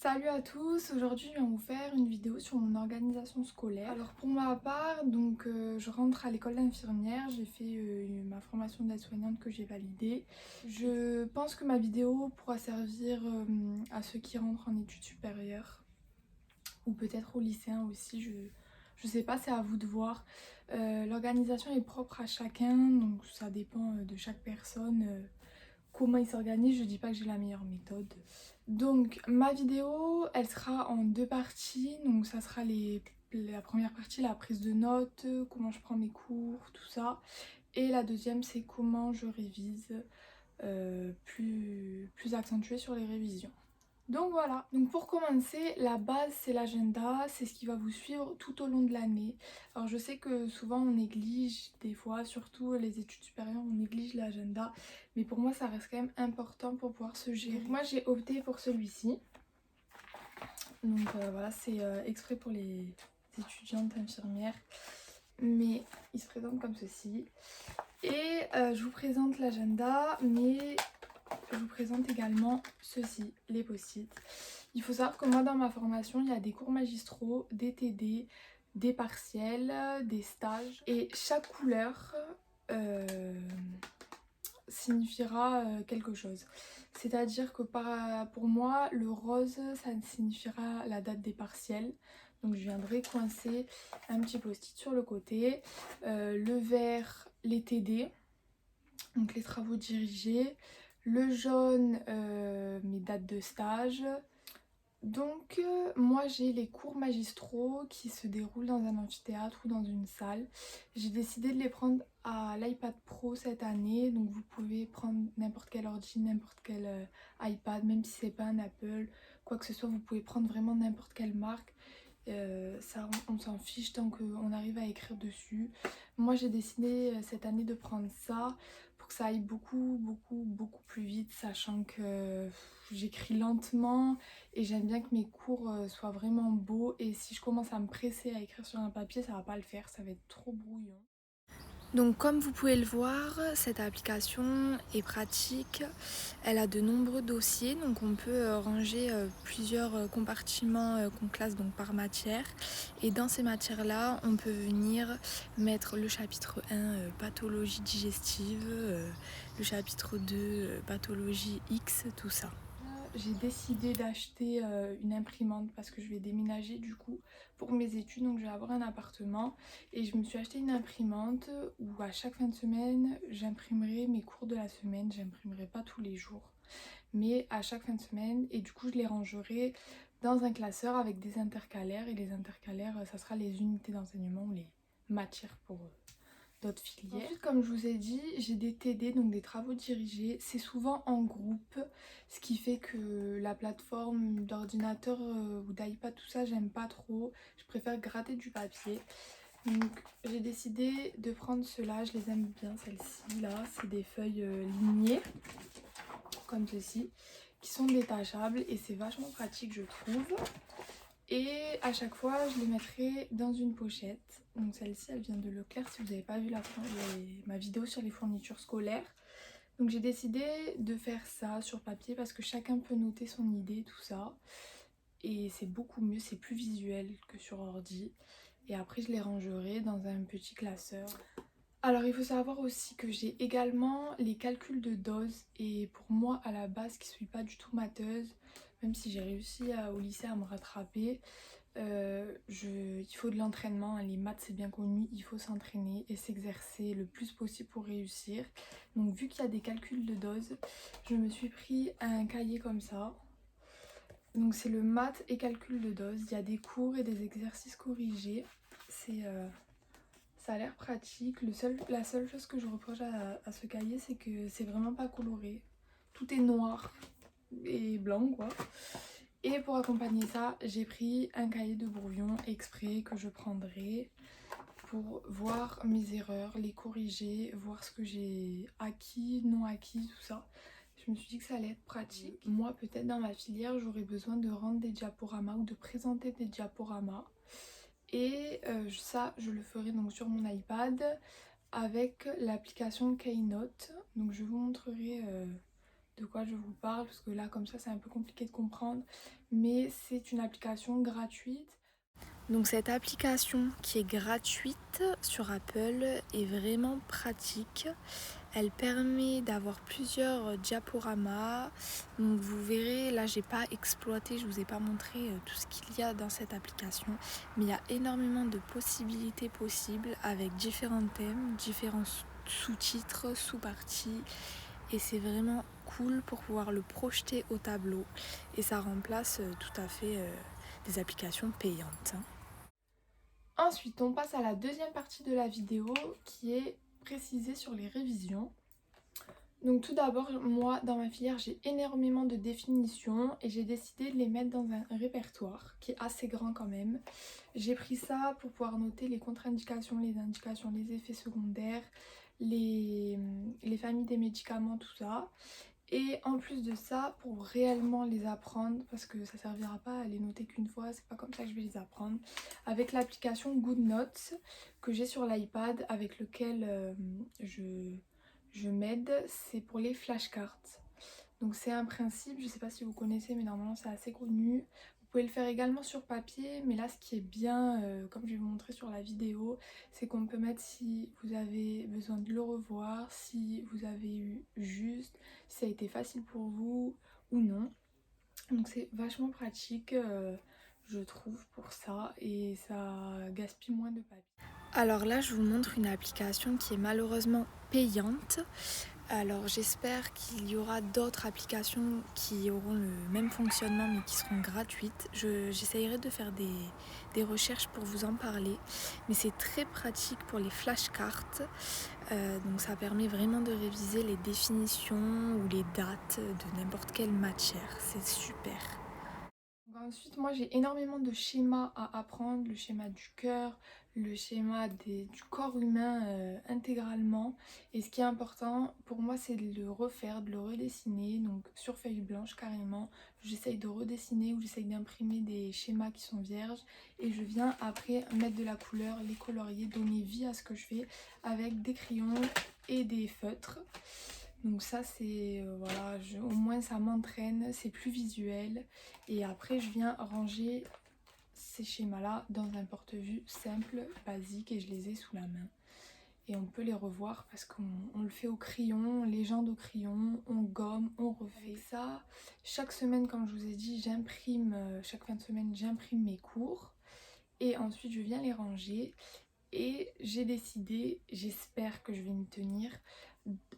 Salut à tous, aujourd'hui je viens vous faire une vidéo sur mon organisation scolaire. Alors pour ma part, je rentre à l'école d'infirmière, j'ai fait ma formation d'aide-soignante que j'ai validée. Je pense que ma vidéo pourra servir à ceux qui rentrent en études supérieures ou peut-être aux lycéens aussi, je sais pas, c'est à vous de voir. L'organisation est propre à chacun, donc ça dépend de chaque personne. Comment ils s'organisent, je dis pas que j'ai la meilleure méthode. Donc ma vidéo elle sera en deux parties, donc ça sera la première partie, la prise de notes, comment je prends mes cours, tout ça. Et la deuxième c'est comment je révise, plus accentué sur les révisions. Donc voilà, donc pour commencer, la base c'est l'agenda, c'est ce qui va vous suivre tout au long de l'année. Alors je sais que souvent on néglige, des fois, surtout les études supérieures, on néglige l'agenda, mais pour moi ça reste quand même important pour pouvoir se gérer. Donc moi j'ai opté pour celui-ci, donc voilà, c'est exprès pour les étudiantes infirmières, mais il se présente comme ceci. Et je vous présente l'agenda, mais je vous présente également ceci, les post-it. Il faut savoir que moi dans ma formation il y a des cours magistraux, des TD, des partiels, des stages et chaque couleur signifiera quelque chose. C'est-à-dire que pour moi le rose ça signifiera la date des partiels. Donc je viendrai coincer un petit post-it sur le côté. Le vert, les TD, donc les travaux dirigés. Le jaune, mes dates de stage. Donc moi j'ai les cours magistraux qui se déroulent dans un amphithéâtre ou dans une salle. J'ai décidé de les prendre à l'iPad Pro cette année. Donc vous pouvez prendre n'importe quel ordi, n'importe quel iPad, même si c'est pas un Apple, quoi que ce soit, vous pouvez prendre vraiment n'importe quelle marque. Ça on s'en fiche tant qu'on arrive à écrire dessus. Moi j'ai décidé cette année de prendre ça pour que ça aille beaucoup plus vite, sachant que j'écris lentement et j'aime bien que mes cours soient vraiment beaux, et si je commence à me presser à écrire sur un papier ça va pas le faire, ça va être trop brouillon. Donc comme vous pouvez le voir, cette application est pratique, elle a de nombreux dossiers, donc on peut ranger plusieurs compartiments qu'on classe donc par matière, et dans ces matières là on peut venir mettre le chapitre 1 pathologie digestive, le chapitre 2 pathologie X, tout ça. J'ai décidé d'acheter une imprimante parce que je vais déménager du coup pour mes études, donc je vais avoir un appartement et je me suis acheté une imprimante où à chaque fin de semaine j'imprimerai mes cours de la semaine. J'imprimerai pas tous les jours mais à chaque fin de semaine, et du coup je les rangerai dans un classeur avec des intercalaires, et les intercalaires ça sera les unités d'enseignement ou les matières pour d'autres filières. Ensuite, comme je vous ai dit, j'ai des TD, donc des travaux dirigés. C'est souvent en groupe, ce qui fait que la plateforme d'ordinateur ou d'iPad, tout ça, j'aime pas trop. Je préfère gratter du papier. Donc j'ai décidé de prendre ceux-là, je les aime bien, celles-ci là. C'est des feuilles lignées, comme ceci, qui sont détachables et c'est vachement pratique je trouve. Et à chaque fois je les mettrai dans une pochette. Donc celle-ci elle vient de Leclerc si vous n'avez pas vu ma vidéo sur les fournitures scolaires. Donc j'ai décidé de faire ça sur papier parce que chacun peut noter son idée, tout ça. Et c'est beaucoup mieux, c'est plus visuel que sur ordi. Et après je les rangerai dans un petit classeur. Alors il faut savoir aussi que j'ai également les calculs de doses, et pour moi à la base qui suis pas du tout matheuse, même si j'ai réussi au lycée à me rattraper, il faut de l'entraînement, hein. Les maths c'est bien connu, il faut s'entraîner et s'exercer le plus possible pour réussir. Donc vu qu'il y a des calculs de doses, je me suis pris un cahier comme ça. Donc c'est le maths et calcul de doses, il y a des cours et des exercices corrigés. Ça a l'air pratique. La seule chose que je reproche à ce cahier, c'est que c'est vraiment pas coloré. Tout est noir et blanc quoi. Et pour accompagner ça, j'ai pris un cahier de brouillon exprès que je prendrai pour voir mes erreurs, les corriger, voir ce que j'ai acquis, non acquis, tout ça. Je me suis dit que ça allait être pratique. Moi, peut-être dans ma filière, j'aurais besoin de rendre des diaporamas ou de présenter des diaporamas. Et ça, je le ferai donc sur mon iPad avec l'application Keynote. Donc je vous montrerai de quoi je vous parle, parce que là comme ça c'est un peu compliqué de comprendre, mais c'est une application gratuite. Donc cette application qui est gratuite sur Apple est vraiment pratique. Elle permet d'avoir plusieurs diaporamas. Donc vous verrez, là j'ai pas exploité, je vous ai pas montré tout ce qu'il y a dans cette application. Mais il y a énormément de possibilités possibles avec différents thèmes, différents sous-titres, sous-parties. Et c'est vraiment cool pour pouvoir le projeter au tableau. Et ça remplace tout à fait des applications payantes. Ensuite, on passe à la deuxième partie de la vidéo qui est précisée sur les révisions. Donc tout d'abord, moi dans ma filière j'ai énormément de définitions et j'ai décidé de les mettre dans un répertoire qui est assez grand quand même. J'ai pris ça pour pouvoir noter les contre-indications, les indications, les effets secondaires, les familles des médicaments, tout ça. Et en plus de ça, pour réellement les apprendre, parce que ça servira pas à les noter qu'une fois, c'est pas comme ça que je vais les apprendre, avec l'application GoodNotes que j'ai sur l'iPad, avec lequel je m'aide, c'est pour les flashcards. Donc c'est un principe, je sais pas si vous connaissez, mais normalement c'est assez connu. Vous pouvez le faire également sur papier, mais là ce qui est bien, comme je vais vous montrer sur la vidéo, c'est qu'on peut mettre si vous avez besoin de le revoir, si vous avez eu juste, si ça a été facile pour vous ou non. Donc c'est vachement pratique, je trouve, pour ça, et ça gaspille moins de papier. Alors là je vous montre une application qui est malheureusement payante. Alors j'espère qu'il y aura d'autres applications qui auront le même fonctionnement mais qui seront gratuites. J'essayerai de faire des recherches pour vous en parler. Mais c'est très pratique pour les flashcards. Donc ça permet vraiment de réviser les définitions ou les dates de n'importe quelle matière. C'est super. Ensuite, moi j'ai énormément de schémas à apprendre, le schéma du cœur, le schéma du corps humain intégralement. Et ce qui est important pour moi, c'est de le refaire, de le redessiner, donc sur feuille blanche carrément. J'essaye de redessiner ou j'essaye d'imprimer des schémas qui sont vierges et je viens après mettre de la couleur, les colorier, donner vie à ce que je fais avec des crayons et des feutres. Donc ça c'est, voilà, au moins ça m'entraîne, c'est plus visuel. Et après je viens ranger ces schémas là dans un porte-vue simple, basique, et je les ai sous la main. Et on peut les revoir parce qu'on le fait au crayon, on légende au crayon, on gomme, on refait ça. Chaque semaine, comme je vous ai dit, j'imprime, chaque fin de semaine j'imprime mes cours. Et ensuite je viens les ranger. Et j'ai décidé, j'espère que je vais m'y tenir,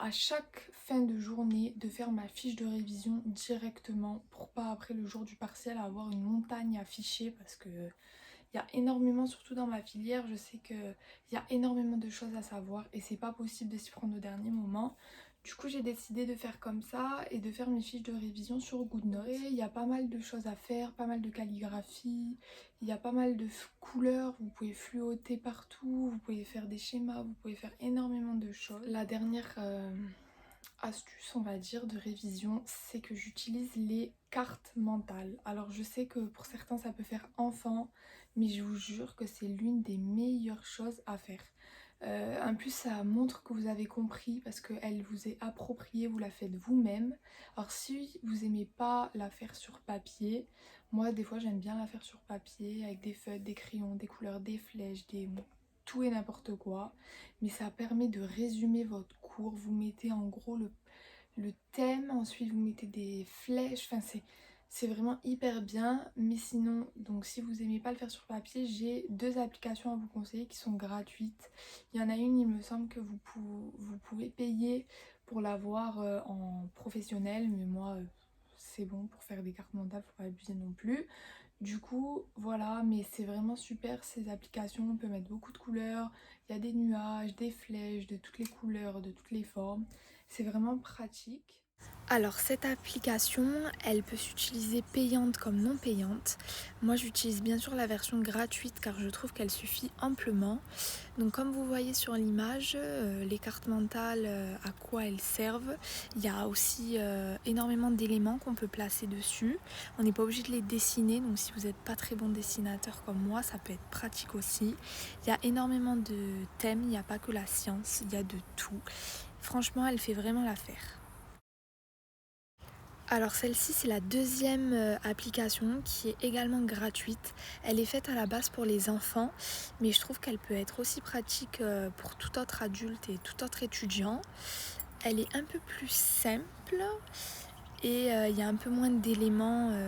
à chaque fin de journée de faire ma fiche de révision directement pour pas après le jour du partiel avoir une montagne affichée, parce que il y a énormément, surtout dans ma filière, je sais qu'il y a énormément de choses à savoir et c'est pas possible de s'y prendre au dernier moment. Du coup j'ai décidé de faire comme ça et de faire mes fiches de révision sur GoodNotes. Il y a pas mal de choses à faire, pas mal de calligraphie, il y a pas mal de couleurs, vous pouvez fluoter partout, vous pouvez faire des schémas, vous pouvez faire énormément de choses. La dernière astuce, on va dire, de révision, c'est que j'utilise les cartes mentales. Alors je sais que pour certains ça peut faire enfant, mais je vous jure que c'est l'une des meilleures choses à faire. En plus ça montre que vous avez compris parce qu'elle vous est appropriée, vous la faites vous-même. Alors si vous aimez pas la faire sur papier, moi des fois j'aime bien la faire sur papier avec des feutres, des crayons, des couleurs, des flèches, tout et n'importe quoi. Mais ça permet de résumer votre cours, vous mettez en gros le thème, ensuite vous mettez des flèches, enfin c'est vraiment hyper bien. Mais sinon, donc si vous aimez pas le faire sur papier, j'ai deux applications à vous conseiller qui sont gratuites. Il y en a une, il me semble que vous pouvez payer pour l'avoir en professionnel, mais moi c'est bon pour faire des cartes mentales, faut pas abuser non plus. Du coup voilà, mais c'est vraiment super ces applications, on peut mettre beaucoup de couleurs, il y a des nuages, des flèches de toutes les couleurs, de toutes les formes, c'est vraiment pratique. Alors cette application, elle peut s'utiliser payante comme non payante. Moi j'utilise bien sûr la version gratuite car je trouve qu'elle suffit amplement. Donc comme vous voyez sur l'image, les cartes mentales, à quoi elles servent. Il y a aussi énormément d'éléments qu'on peut placer dessus. On n'est pas obligé de les dessiner, donc si vous n'êtes pas très bon dessinateur comme moi, ça peut être pratique aussi. Il y a énormément de thèmes, il n'y a pas que la science, il y a de tout. Franchement, elle fait vraiment l'affaire. Alors celle-ci c'est la deuxième application qui est également gratuite. Elle est faite à la base pour les enfants, mais je trouve qu'elle peut être aussi pratique pour tout autre adulte et tout autre étudiant. Elle est un peu plus simple et il y a un peu moins d'éléments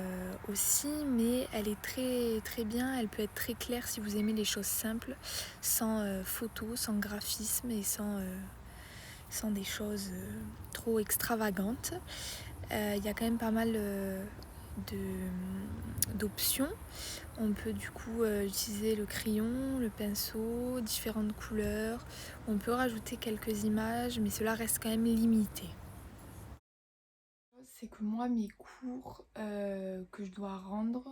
aussi, mais elle est très très bien. Elle peut être très claire si vous aimez les choses simples, sans photos, sans graphisme et sans des choses trop extravagantes. Il y a quand même pas mal d'options. On peut du coup utiliser le crayon, le pinceau, différentes couleurs. On peut rajouter quelques images, mais cela reste quand même limité. C'est que moi, mes cours que je dois rendre,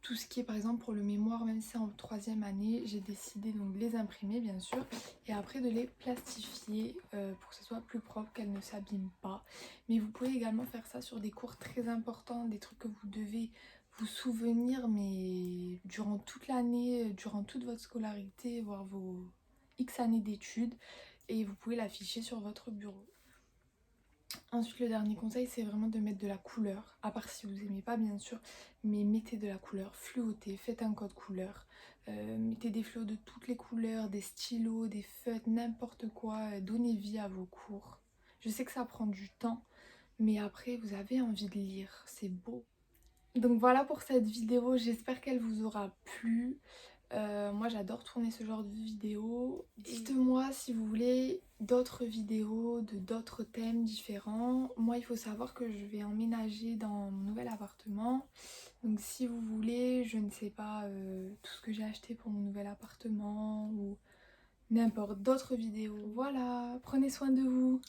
tout ce qui est par exemple pour le mémoire, même si c'est en troisième année, j'ai décidé donc de les imprimer bien sûr et après de les plastifier pour que ce soit plus propre, qu'elles ne s'abîment pas. Mais vous pouvez également faire ça sur des cours très importants, des trucs que vous devez vous souvenir mais durant toute l'année, durant toute votre scolarité, voire vos X années d'études, et vous pouvez l'afficher sur votre bureau. Ensuite, le dernier conseil, c'est vraiment de mettre de la couleur, à part si vous n'aimez pas bien sûr, mais mettez de la couleur, fluotez, faites un code couleur, mettez des fluos de toutes les couleurs, des stylos, des feutres, n'importe quoi, donnez vie à vos cours. Je sais que ça prend du temps, mais après vous avez envie de lire, c'est beau. Donc voilà pour cette vidéo, j'espère qu'elle vous aura plu. Moi j'adore tourner ce genre de vidéos. Dites-moi si vous voulez d'autres vidéos de d'autres thèmes différents. Moi il faut savoir que je vais emménager dans mon nouvel appartement. Donc si vous voulez, je ne sais pas, tout ce que j'ai acheté pour mon nouvel appartement ou n'importe d'autres vidéos. Voilà, prenez soin de vous.